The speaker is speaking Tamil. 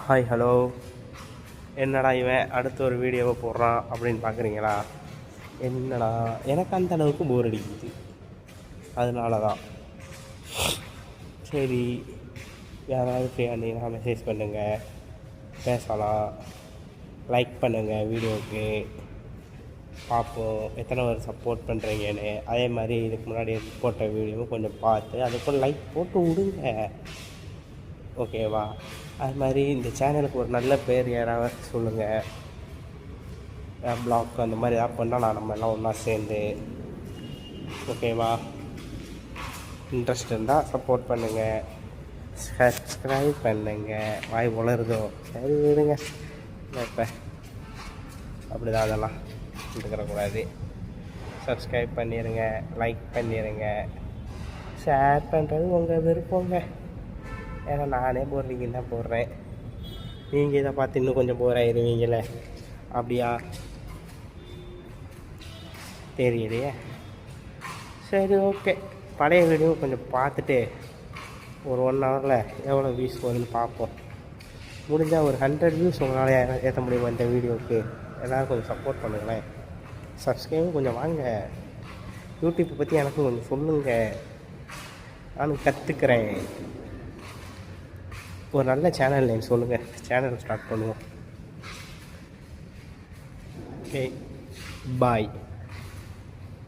Hi hello. என்னடா இவன் அடுத்த ஒரு வீடியோவை போடுறான் அப்படின்னு பார்க்குறீங்களா? என்னடா எனக்கு அந்த அளவுக்கு போர் அடிக்குது, அதனால தான். சரி, யாராவது ஃப்ரீயாக இருந்தீங்கன்னா மெசேஜ் பண்ணுங்கள், பேசலாம். லைக் பண்ணுங்கள் வீடியோவுக்கு, பார்ப்போம் எத்தனை பேர் சப்போர்ட் பண்ணுறீங்கன்னு. அதே மாதிரி இதுக்கு முன்னாடி போட்ட வீடியோவும் கொஞ்சம் பார்த்து அதுக்கு லைக் போட்டு விடுங்க, ஓகேவா? அது மாதிரி இந்த சேனலுக்கு ஒரு நல்ல பேர் யாராவது சொல்லுங்கள். ப்ளாக் அந்த மாதிரி ஏதாவது பண்ணலாம் நம்ம எல்லாம் ஒன்றா சேர்ந்து, ஓகேவா? இன்ட்ரெஸ்ட் இருந்தால் சப்போர்ட் பண்ணுங்கள், சப்ஸ்கிரைப் பண்ணுங்கள். வாய் வளருதோ சரி விடுங்க, இப்போ அப்படி தான் அதெல்லாம் எடுத்துக்கிறக்கூடாது. சப்ஸ்கிரைப் பண்ணிடுங்க, லைக் பண்ணிடுங்க, ஷேர் பண்ணுறது உங்கள் விருப்பங்க. ஏன்னா நானே போடுறீங்கன்னு தான் போடுறேன். நீங்கள் இதை பார்த்து இன்னும் கொஞ்சம் போர் ஆயிடுவீங்களே, அப்படியா? தெரியலையே. சரி, ஓகே. பழைய வீடியோ கொஞ்சம் பார்த்துட்டு ஒரு 1 ஹவரில் எவ்வளோ வியூஸ் வருதுன்னு பார்ப்போம். முடிஞ்சால் ஒரு 100 வியூஸ் உங்களால் ஏற்ற முடியுமா இந்த வீடியோவுக்கு? எல்லோரும் கொஞ்சம் சப்போர்ட் பண்ணுங்களேன். சப்ஸ்கிரைபும் கொஞ்சம் வாங்க. யூடியூப்பை பற்றி எனக்கும் கொஞ்சம் சொல்லுங்கள், நானும் கற்றுக்கிறேன். ஒரு நல்ல சேனல் நேம் சொல்லுங்கள், சேனல் ஸ்டார்ட் பண்ணுவோம். ஓகே, பாய்.